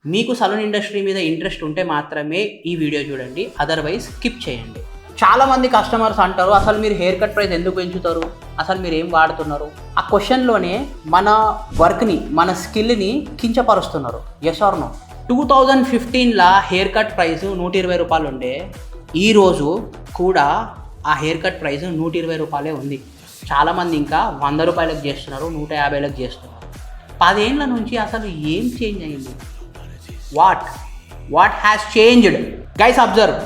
మీకు saloon industry మీద interest ఉంటే మాత్రమే ఈ వీడియో చూడండి, అదర్వైజ్ స్కిప్ చేయండి. చాలామంది కస్టమర్స్ అంటారు, అసలు మీరు హెయిర్ కట్ ప్రైస్ ఎందుకు పెంచుతారు, అసలు మీరు ఏం వాడుతున్నారు? ఆ క్వశ్చన్లోనే మన వర్క్ని, మన స్కిల్ని కించపరుస్తున్నారు. Yes or no? 2015లా హెయిర్ కట్ ప్రైస్ 120 రూపాయలు ఉండే, ఈరోజు కూడా ఆ హెయిర్ కట్ ప్రైస్ 120 రూపాయలే ఉంది. చాలామంది ఇంకా 100 రూపాయలకు చేస్తున్నారు, 150లకు చేస్తున్నారు. 10 ఏళ్ళ నుంచి అసలు ఏం చేంజ్ అయింది? What has changed? Guys observe,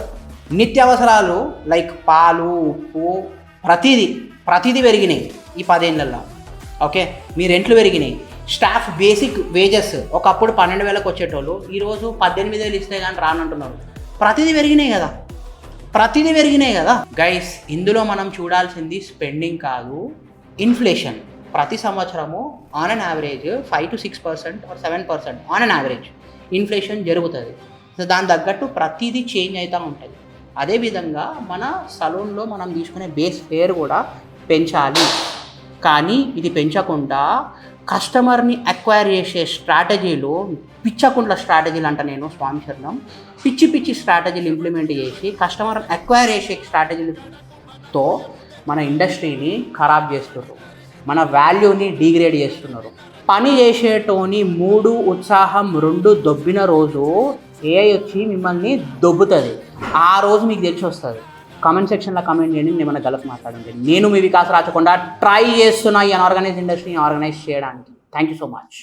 నిత్యావసరాలు లైక్ పాలు, ఉప్పు, ప్రతిదీ పెరిగినాయి ఈ 10 ఏళ్ళల్లో. ఓకే, మీ రెంట్లు పెరిగినాయి. స్టాఫ్ బేసిక్ వేజెస్ ఒకప్పుడు 12,000కు వచ్చేటోళ్ళు ఈరోజు 18,000 ఇస్తే కానీ రానంటున్నారు. ప్రతిదీ పెరిగినాయి కదా గైస్. ఇందులో మనం చూడాల్సింది స్పెండింగ్ కాదు, ఇన్ఫ్లేషన్. ప్రతి సంవత్సరము on an average 5 to 6% or 7% on an average inflation జరుగుతుంది. సో దాని తగ్గట్టు ప్రతిదీ చేంజ్ అవుతూ ఉంటుంది. అదేవిధంగా మన సలూన్లో మనం తీసుకునే బేస్ ఫేర్ కూడా పెంచాలి. కానీ ఇది పెంచకుండా కస్టమర్ని అక్వైర్ చేసే స్ట్రాటజీలు, పిచ్చకుండ్ల స్ట్రాటజీలు అంట నేను స్వామి శరణం, పిచ్చి స్ట్రాటజీలు ఇంప్లిమెంట్ చేసి కస్టమర్ని అక్వైర్ చేసే స్ట్రాటజీలతో మన ఇండస్ట్రీని ఖరాబ్ చేస్తున్నారు, మన వాల్యూని డిగ్రేడ్ చేస్తున్నారు. పని చేసేటోని 3 ఉత్సాహం 2 దొబ్బిన రోజు ఏఐ వచ్చి మిమ్మల్ని దొబ్బుతుంది. ఆ రోజు మీకు తెలిసి వస్తుంది. కామెంట్ సెక్షన్లో కామెంట్ చేయండి, నేను ఏమైనా గలత్ మాట్లాడండి. నేను మీ వికాస్ రాచకొండ ట్రై చేస్తున్నా ఈ అన్ఆర్గనైజ్ ఇండస్ట్రీని ఆర్గనైజ్ చేయడానికి. Thank you so much.